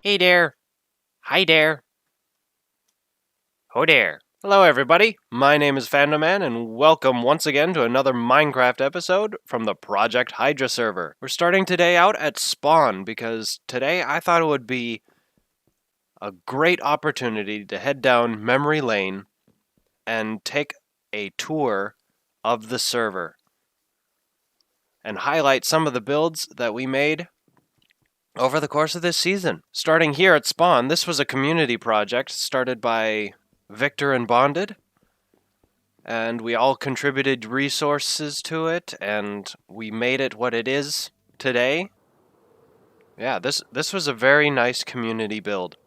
Hey there. Hi there. Ho there. Hello, everybody. My name is Fando Land, and welcome once again to another Minecraft episode from the Project Hydra server. We're starting today out at Spawn because today I thought it would be a great opportunity to head down memory lane and take a tour of the server and highlight some of the builds that we made over the course of this season. Starting here at Spawn, this was a community project started by Victor and Bonded, and we all contributed resources to it, and we made it what it is today. Yeah, this was a very nice community build.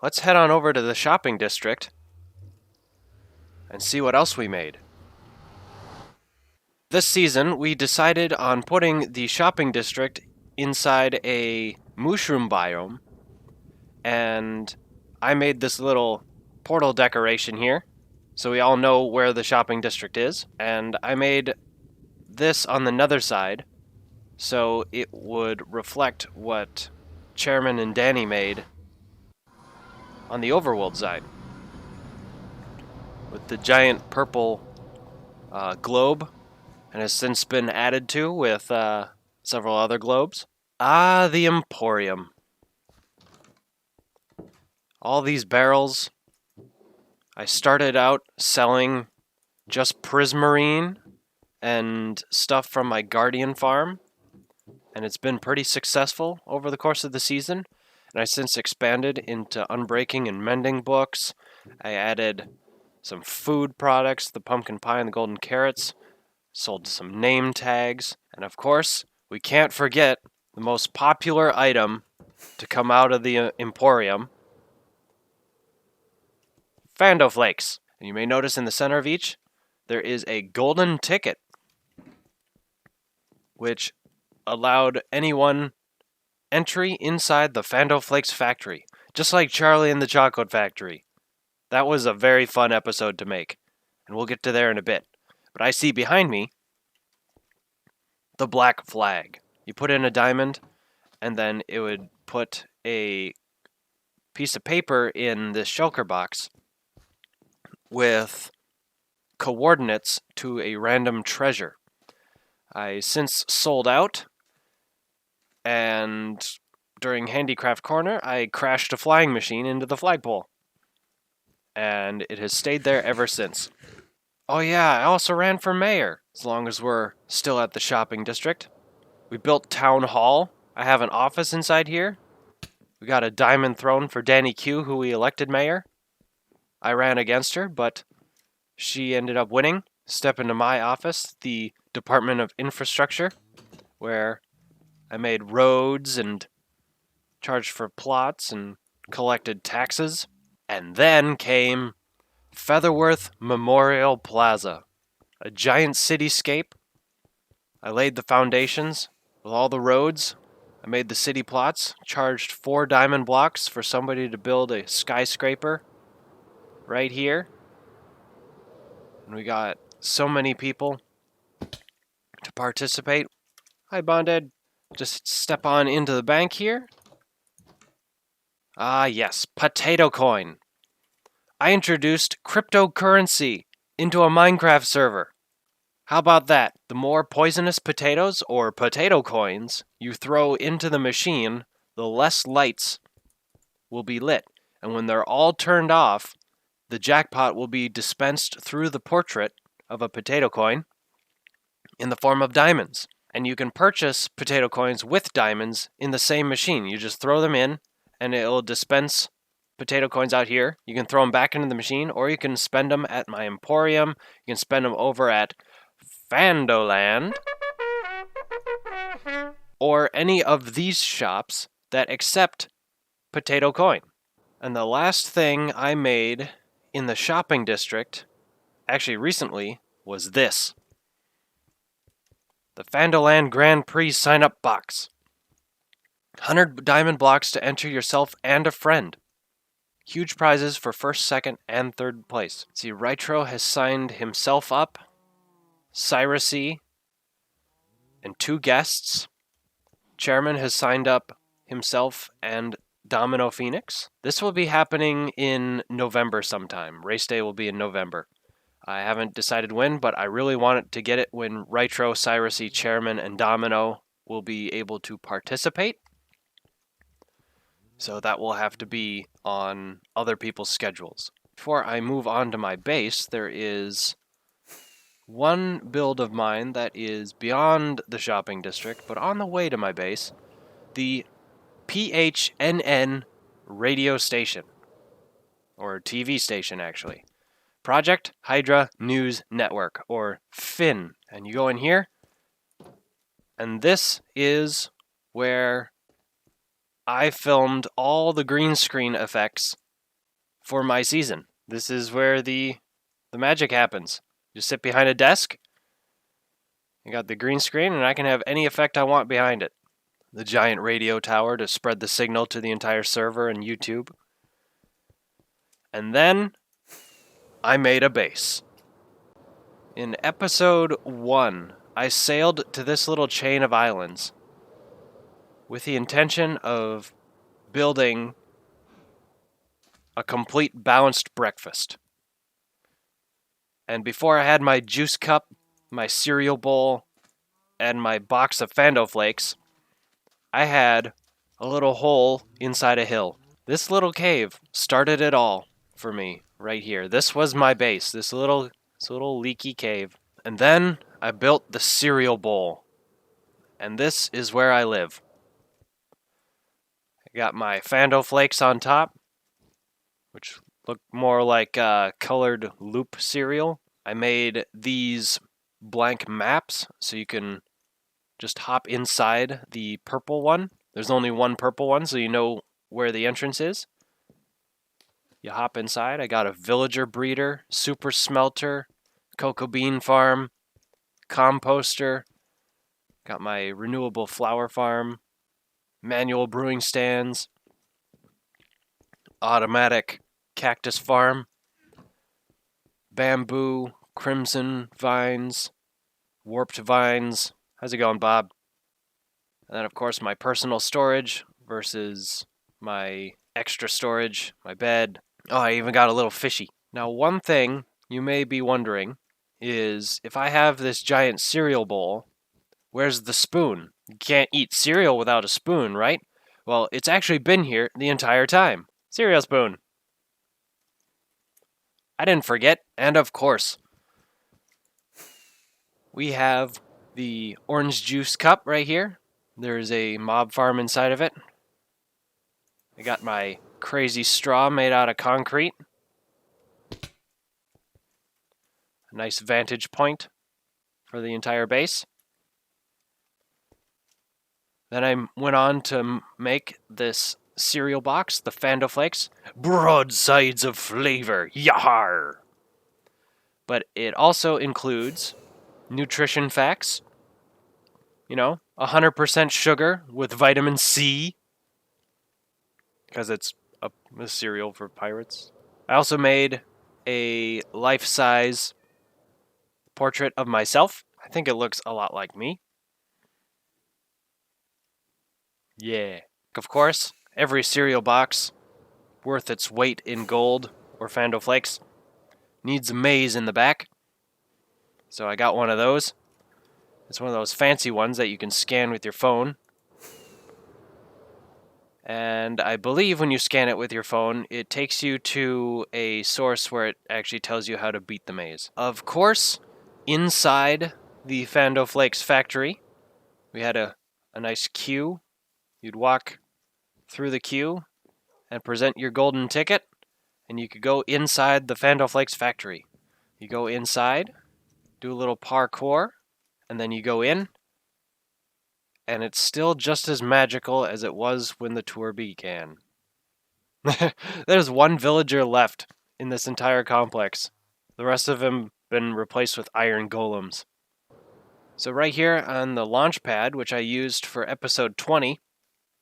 Let's head on over to the shopping district and see what else we made. This season, we decided on putting the shopping district inside a mushroom biome, and I made this little portal decoration here, so we all know where the shopping district is, and I made this on the nether side, so it would reflect what Chairman and Danny made on the overworld side, with the giant purple globe, and has since been added to with several other globes. Ah, the Emporium. All these barrels. I started out selling just prismarine and stuff from my Guardian farm, and it's been pretty successful over the course of the season. And I since expanded into unbreaking and mending books. I added some food products, the pumpkin pie and the golden carrots, sold some name tags, and of course, we can't forget the most popular item to come out of the Emporium, Fando Flakes. And you may notice in the center of each, there is a golden ticket, which allowed anyone entry inside the Fando Flakes factory, just like Charlie and the Chocolate Factory. That was a very fun episode to make, and we'll get to there in a bit. But I see behind me the black flag. You put in a diamond, and then it would put a piece of paper in this shulker box with coordinates to a random treasure. I since sold out, and during Handicraft Corner, I crashed a flying machine into the flagpole, and it has stayed there ever since. Oh yeah, I also ran for mayor, as long as we're still at the shopping district. We built Town Hall. I have an office inside here. We got a diamond throne for Danny Q, who we elected mayor. I ran against her, but she ended up winning. Step into my office, the Department of Infrastructure, where I made roads and charged for plots and collected taxes. And then came Featherworth Memorial Plaza, a giant cityscape. I laid the foundations with all the roads. I made the city plots, charged 4 diamond blocks for somebody to build a skyscraper right here. And we got so many people to participate. Hi, Bonded. Just step on into the bank here. Ah, yes, potato coin. I introduced cryptocurrency into a Minecraft server. How about that? The more poisonous potatoes, or potato coins, you throw into the machine, the less lights will be lit. And when they're all turned off, the jackpot will be dispensed through the portrait of a potato coin in the form of diamonds. And you can purchase potato coins with diamonds in the same machine. You just throw them in, and it'll dispense potato coins out here. You can throw them back into the machine, or you can spend them at my Emporium. You can spend them over at Fando Land, or any of these shops that accept potato coin. And the last thing I made in the shopping district, actually recently, was this. The Fando Land Grand Prix sign-up box. 100 diamond blocks to enter yourself and a friend. Huge prizes for first, second, and third place. See, Rytro has signed himself up, Cyrusy, and 2 guests. Chairman has signed up himself and Domino Phoenix. This will be happening in November sometime. Race day will be in November. I haven't decided when, but I really want to get it when Rytro, Cyrusy, Chairman, and Domino will be able to participate. So that will have to be on other people's schedules. Before I move on to my base, there is one build of mine that is beyond the shopping district, but on the way to my base, the PHNN radio station, or TV station actually. Project Hydra News Network, or FIN. And you go in here, and this is where I filmed all the green screen effects for my season. This is where the magic happens. You sit behind a desk, you got the green screen, and I can have any effect I want behind it. The giant radio tower to spread the signal to the entire server and YouTube. And then I made a base. In episode 1, I sailed to this little chain of islands with the intention of building a complete balanced breakfast. And before I had my juice cup, my cereal bowl, and my box of Fando Flakes, I had a little hole inside a hill. This little cave started it all for me right here. This was my base, this little leaky cave. And then I built the cereal bowl. And this is where I live. I got my Fando Flakes on top, which look more like colored loop cereal. I made these blank maps so you can just hop inside the purple one. There's only one purple one, so you know where the entrance is. You hop inside. I got a villager breeder, super smelter, cocoa bean farm, composter. Got my renewable flower farm, manual brewing stands, automatic cactus farm, bamboo, crimson vines, warped vines. How's it going, Bob? And then, of course, my personal storage versus my extra storage, my bed. Oh, I even got a little fishy. Now, one thing you may be wondering is if I have this giant cereal bowl, where's the spoon? You can't eat cereal without a spoon, right? Well, it's actually been here the entire time. Cereal spoon. I didn't forget, and of course, we have the orange juice cup right here. There's a mob farm inside of it. I got my crazy straw made out of concrete. A nice vantage point for the entire base. Then I went on to make this cereal box, the Fando Flakes. Broadsides of flavor, yar! But it also includes nutrition facts. 100% sugar with vitamin C. Because it's a cereal for pirates. I also made a life-size portrait of myself. I think it looks a lot like me. Yeah. Of course, every cereal box worth its weight in gold or Fando Flakes needs a maze in the back. So I got one of those. It's one of those fancy ones that you can scan with your phone. And I believe when you scan it with your phone, it takes you to a source where it actually tells you how to beat the maze. Of course, inside the Fando Flakes factory, we had a nice queue. You'd walk through the queue and present your golden ticket, and you could go inside the Fando Flakes factory. You go inside, do a little parkour, and then you go in, and it's still just as magical as it was when the tour began. There's one villager left in this entire complex. The rest of them been replaced with iron golems. So right here on the launch pad, which I used for episode 20,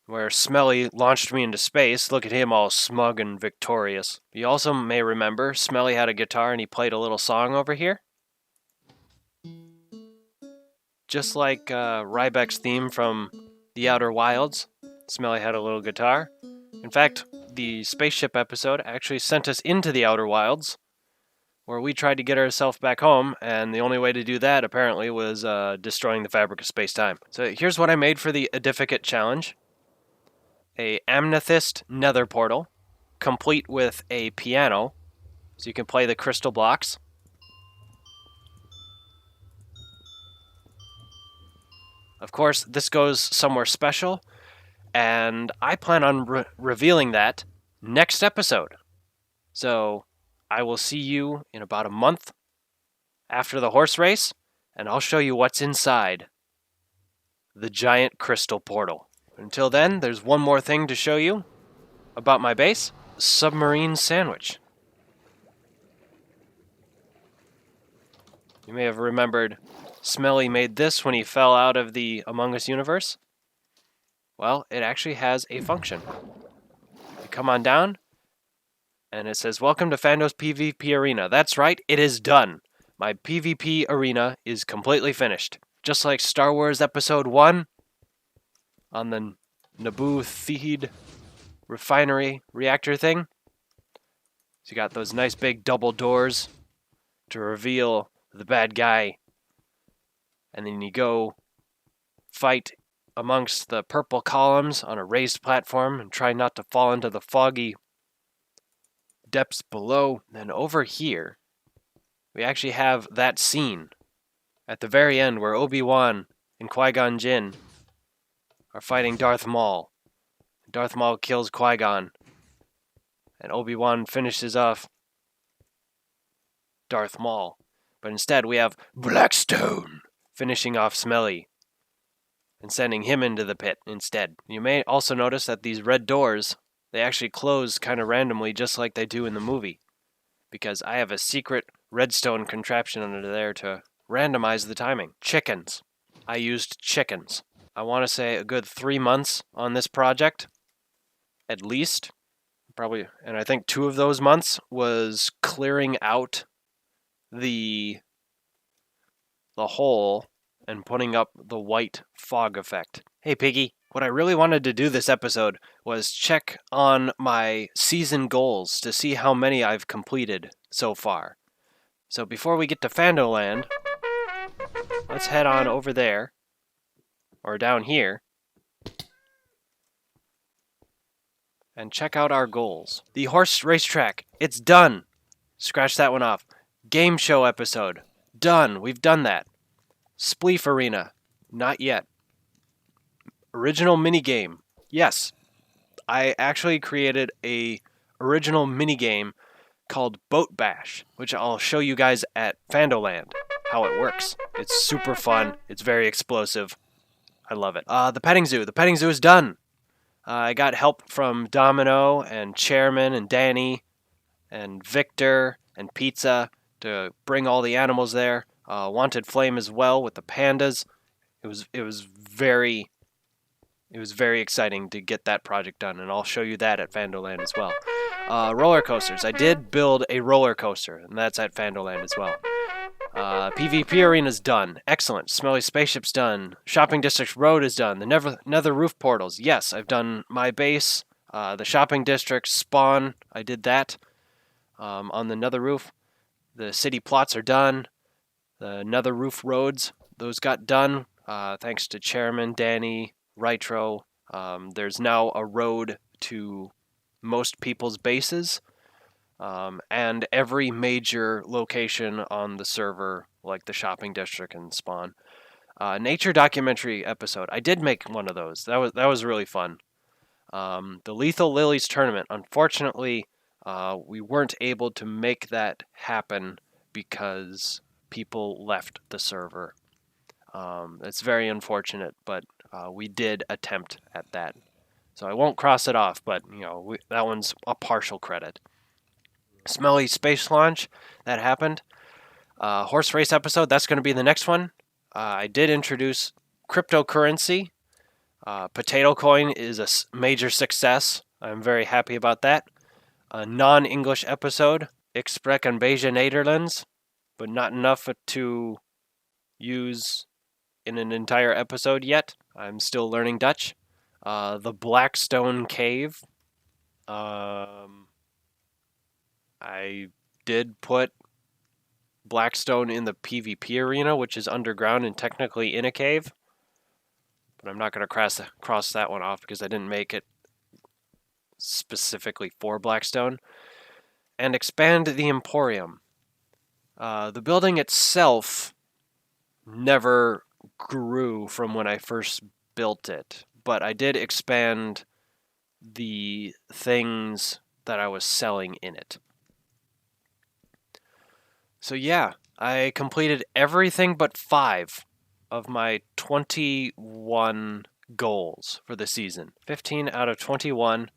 where Smelly launched me into space. Look at him all smug and victorious. You also may remember Smelly had a guitar and he played a little song over here. Just like Rybeck's theme from The Outer Wilds. Smelly had a little guitar. In fact, the spaceship episode actually sent us into the Outer Wilds, where we tried to get ourselves back home, and the only way to do that, apparently, was destroying the fabric of space-time. So here's what I made for the Edificate Challenge. A amethyst nether portal, complete with a piano, so you can play the crystal blocks. Of course, this goes somewhere special, and I plan on revealing that next episode. So I will see you in about a month after the horse race, and I'll show you what's inside the giant crystal portal. Until then, there's one more thing to show you about my base: submarine sandwich. You may have remembered Smelly made this when he fell out of the Among Us universe. Well, it actually has a function. You come on down, and it says, "Welcome to Fando's PvP Arena." That's right, it is done. My PvP arena is completely finished. Just like Star Wars Episode 1 on the Naboo Theed refinery reactor thing. So you got those nice big double doors to reveal the bad guy. And then you go fight amongst the purple columns on a raised platform and try not to fall into the foggy depths below. Then over here, we actually have that scene at the very end where Obi-Wan and Qui-Gon Jinn are fighting Darth Maul. Darth Maul kills Qui-Gon, and Obi-Wan finishes off Darth Maul. But instead, we have Blackstone finishing off Smelly and sending him into the pit instead. You may also notice that these red doors, they actually close kind of randomly, just like they do in the movie, because I have a secret redstone contraption under there to randomize the timing. Chickens. I used chickens. I want to say a good 3 months on this project, at least. Probably, and I think 2 of those months was clearing out the hole and putting up the white fog effect. Hey Piggy, what I really wanted to do this episode was check on my season goals to see how many I've completed so far. So before we get to Fando Land, let's head on over there, or down here, and check out our goals. The horse racetrack, it's done. Scratch that one off. Game show episode, done. We've done that. Spleef arena, not yet. Original minigame, yes. I actually created a original minigame called Boat Bash, which I'll show you guys at Fandoland how it works. It's super fun. It's very explosive. I love it. The petting zoo. The petting zoo is done. I got help from Domino and Chairman and Danny and Victor and Pizza to bring all the animals there. Wanted Flame as well with the pandas. It was very exciting to get that project done, and I'll show you that at Fandoland as well. Roller coasters. I did build a roller coaster, and that's at Fandoland as well. PvP arena's done. Excellent. Smelly Spaceship's done. Shopping District Road is done. The Nether Roof Portals. Yes, I've done my base. The Shopping District Spawn, I did that on the Nether Roof. The city plots are done. The Nether Roof Roads, those got done thanks to Chairman, Danny, Rytro. There's now a road to most people's bases. And every major location on the server, like the Shopping District and Spawn. Nature documentary episode. I did make one of those. That was really fun. The Lethal Lilies tournament. Unfortunately, we weren't able to make that happen because people left the server. It's very unfortunate, but we did attempt at that. So I won't cross it off, but that one's a partial credit. Smelly Space Launch, that happened. Horse Race episode, that's going to be the next one. I did introduce cryptocurrency. Potato Coin is a major success. I'm very happy about that. A non-English episode, Ik spreek een beetje Nederlands, but not enough to use in an entire episode yet. I'm still learning Dutch. The Blackstone Cave. I did put Blackstone in the PvP arena, which is underground and technically in a cave. But I'm not going to cross that one off because I didn't make it specifically for Blackstone. And expand the Emporium. The building itself never grew from when I first built it, but I did expand the things that I was selling in it. So yeah, I completed everything but 5 of my 21 goals for the season. 15 out of 21.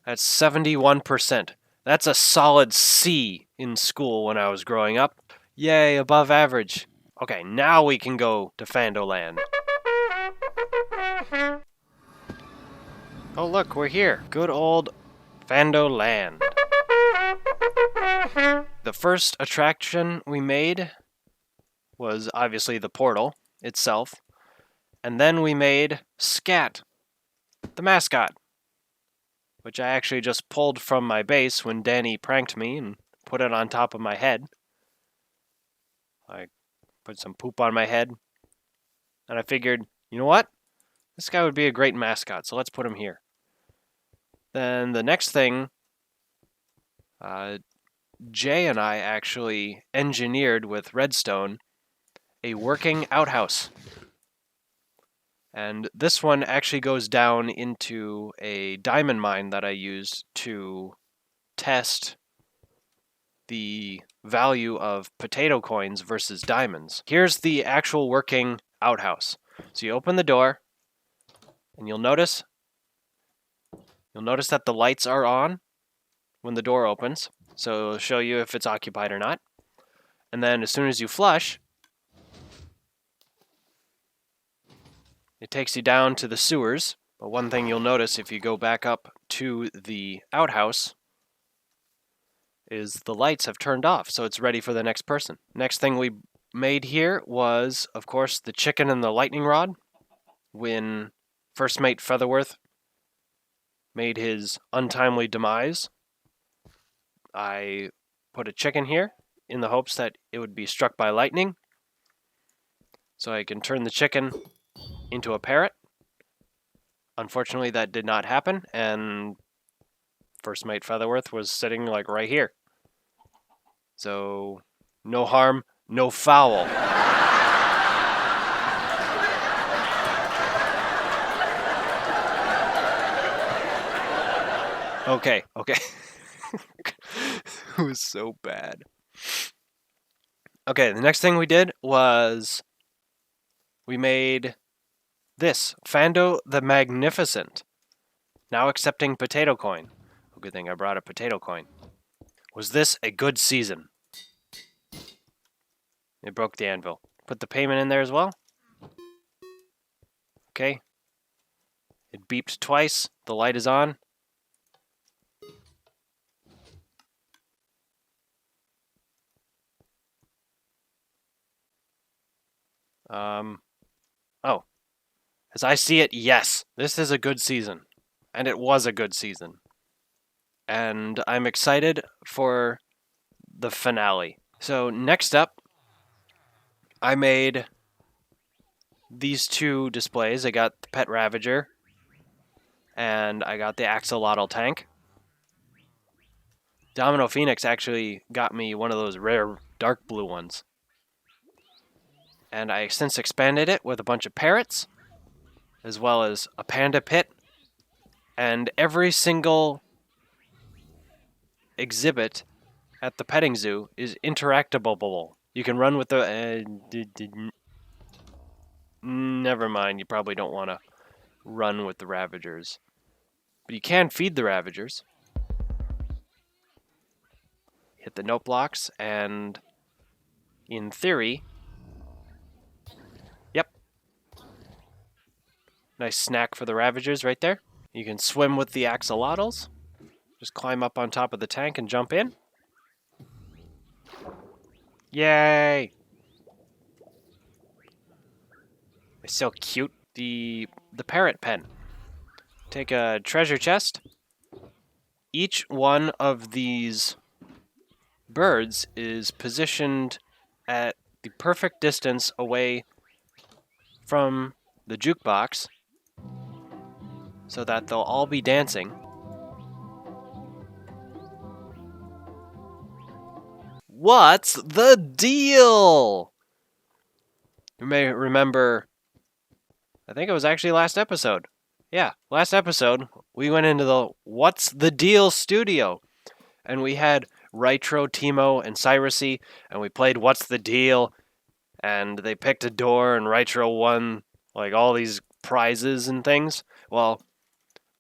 That's 71%. That's a solid C in school when I was growing up. Yay, above average. Okay, now we can go to Fando Land. Oh look, we're here. Good old Fando Land. The first attraction we made was obviously the portal itself. And then we made Scat, the mascot, which I actually just pulled from my base when Danny pranked me and put it on top of my head. I put some poop on my head, and I figured, you know what? This guy would be a great mascot, so let's put him here. Then the next thing, Jay and I actually engineered with redstone a working outhouse. And this one actually goes down into a diamond mine that I used to test the value of potato coins versus diamonds. Here's the actual working outhouse. So you open the door, and you'll notice that the lights are on when the door opens. So it'll show you if it's occupied or not. And then as soon as you flush, it takes you down to the sewers. But one thing you'll notice if you go back up to the outhouse is the lights have turned off, so it's ready for the next person. Next thing we made here was, of course, the chicken and the lightning rod. When First Mate Featherworth made his untimely demise, I put a chicken here in the hopes that it would be struck by lightning, so I can turn the chicken into a parrot. Unfortunately, that did not happen, and First Mate Featherworth was sitting like right here. So, no harm, no foul. Okay. It was so bad. Okay, the next thing we did was we made this, Fando the Magnificent. Now accepting potato coin. Oh, good thing I brought a potato coin. Was this a good season? It broke the anvil. Put the payment in there as well. Okay. It beeped twice. The light is on. Oh. As I see it, yes. This is a good season. And it was a good season. And I'm excited for the finale. So next up, I made these 2 displays. I got the Pet Ravager, and I got the Axolotl tank. Domino Phoenix actually got me one of those rare dark blue ones. And I since expanded it with a bunch of parrots, as well as a panda pit, and every single exhibit at the petting zoo is interactable. You can run with the... never mind, you probably don't want to run with the Ravagers. But you can feed the Ravagers. Hit the note blocks, and in theory... Yep. Nice snack for the Ravagers right there. You can swim with the axolotls. Just climb up on top of the tank and jump in. Yay! It's so cute. The parrot pen. take a treasure chest. Each one of these birds is positioned at the perfect distance away from the jukebox so that they'll all be dancing. What's the deal? You may remember, I think it was actually last episode. Yeah, last episode, we went into the What's the Deal studio, and we had Rytro, Timo, and s1e25, and we played What's the Deal, and they picked a door, and Rytro won, like, all these prizes and things. Well,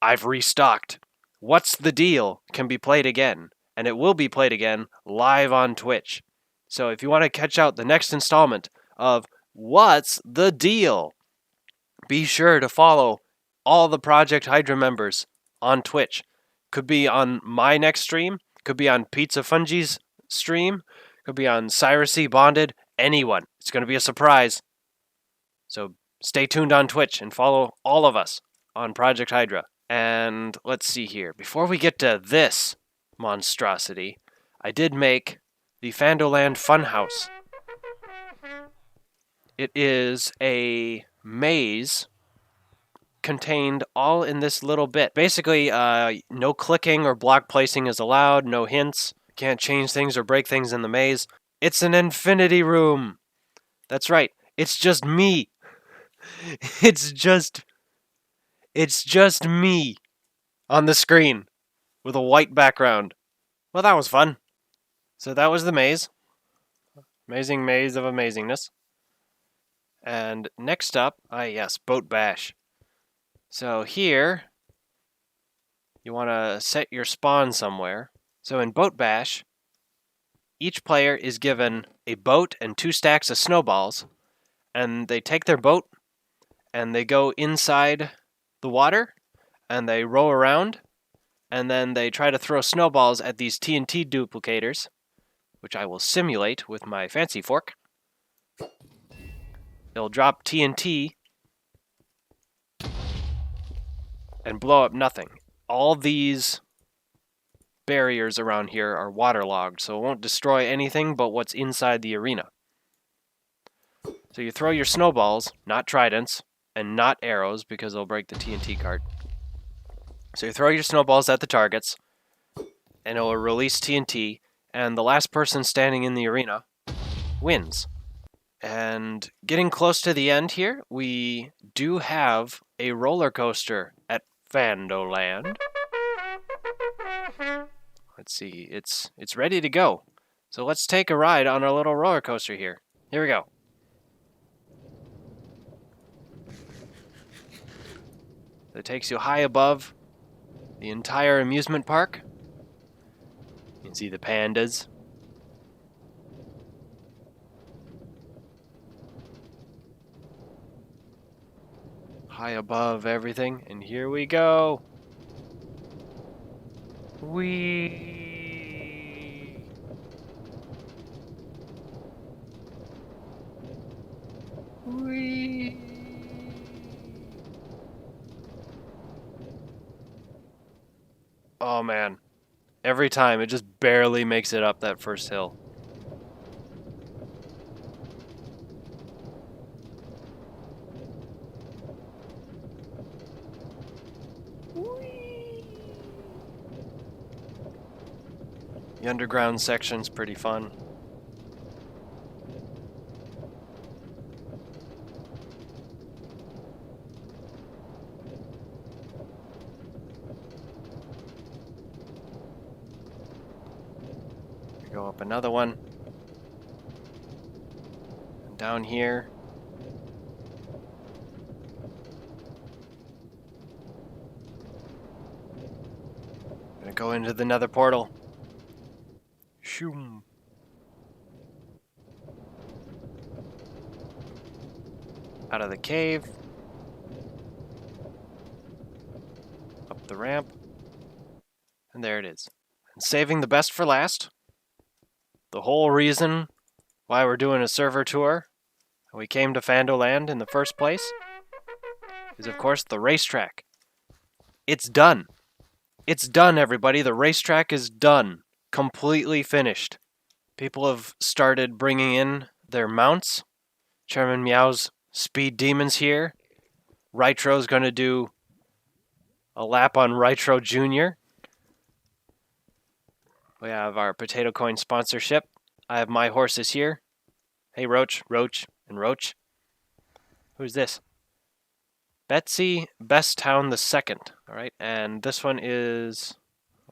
I've restocked. What's the Deal can be played again, and it will be played again live on Twitch. So if you want to catch out the next installment of What's the Deal, be sure to follow all the Project Hydra members on Twitch. Could be on my next stream, could be on Pizza Fungi's stream, could be on s1e25 Bonded, anyone. It's going to be a surprise. So stay tuned on Twitch and follow all of us on Project Hydra. And let's see here. Before we get to this monstrosity, I did make the Fando Land Funhouse. It is a maze contained all in this little bit. Basically, no clicking or block placing is allowed, no hints, can't change things or break things in the maze. It's an infinity room. That's right, it's just me. It's just me on the screen with a white background. Well, that was fun. So that was the maze. Amazing maze of amazingness. And next up, yes, Boat Bash. So here, you want to set your spawn somewhere. So in Boat Bash, each player is given a boat and 2 stacks of snowballs, and they take their boat and they go inside the water and they row around, and then they try to throw snowballs at these TNT duplicators, which I will simulate with my fancy fork. It'll drop TNT and blow up nothing. All these barriers around here are waterlogged, so it won't destroy anything but what's inside the arena. So you throw your snowballs, not tridents, and not arrows because they'll break the TNT card. So you throw your snowballs at the targets, and it will release TNT, and the last person standing in the arena wins. And getting close to the end here, we do have a roller coaster at Fando Land. Let's see, it's ready to go. So let's take a ride on our little roller coaster here. Here we go. It takes you high above the entire amusement park. You can see the pandas. High above everything, and here we go. Whee! Whee! Oh man, every time it just barely makes it up that first hill. The underground section's pretty fun. Go up another one. And down here. Gonna go into the nether portal. Shoom. Out of the cave. Up the ramp. And there it is. And saving the best for last. The whole reason why we're doing a server tour, and we came to Fando Land in the first place, is of course the racetrack. It's done. It's done, everybody. The racetrack is done. Completely finished. People have started bringing in their mounts. Chairman Meow's Speed Demon's here. Rytro's going to do a lap on Rytro Jr. We have our Potato Coin sponsorship. I have my horses here. Hey, Roach, and Roach. Who's this? Betsy Besttown II. All right, and this one is...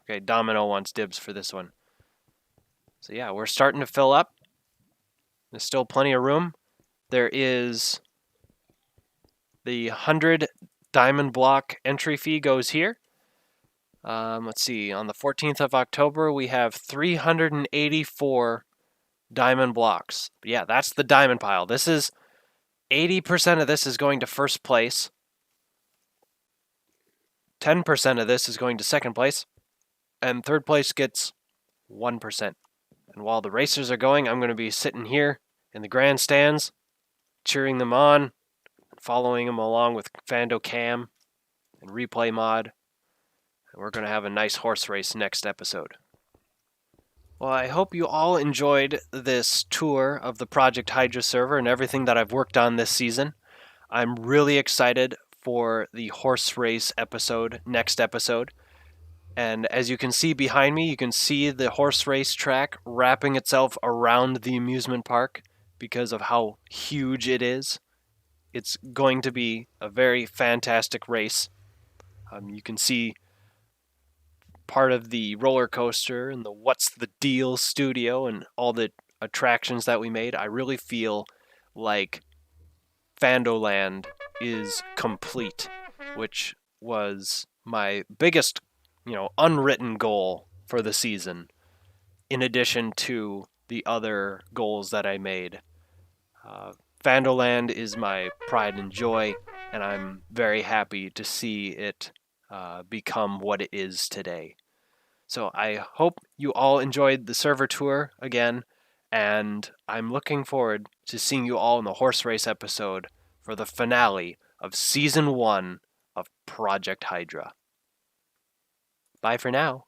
Okay, Domino wants dibs for this one. So yeah, we're starting to fill up. There's still plenty of room. There is the 100 diamond block entry fee goes here. Let's see, on the 14th of October, we have 384 diamond blocks. Yeah, that's the diamond pile. This is 80% of this is going to first place. 10% of this is going to second place. And third place gets 1%. And while the racers are going, I'm going to be sitting here in the grandstands, cheering them on, following them along with Fando Cam and Replay Mod. And we're going to have a nice horse race next episode. Well, I hope you all enjoyed this tour of the Project Hydra server and everything that I've worked on this season. I'm really excited for the horse race episode, next episode. And as you can see behind me, you can see the horse race track wrapping itself around the amusement park because of how huge it is. It's going to be a very fantastic race. You can see part of the roller coaster and the What's the Deal studio and all the attractions that we made. I really feel like Fando Land is complete, which was my biggest, unwritten goal for the season, in addition to the other goals that I made. Fando Land is my pride and joy, and I'm very happy to see it become what it is today. So I hope you all enjoyed the server tour again, and I'm looking forward to seeing you all in the horse race episode for the finale of Season 1 of Project Hydra. Bye for now.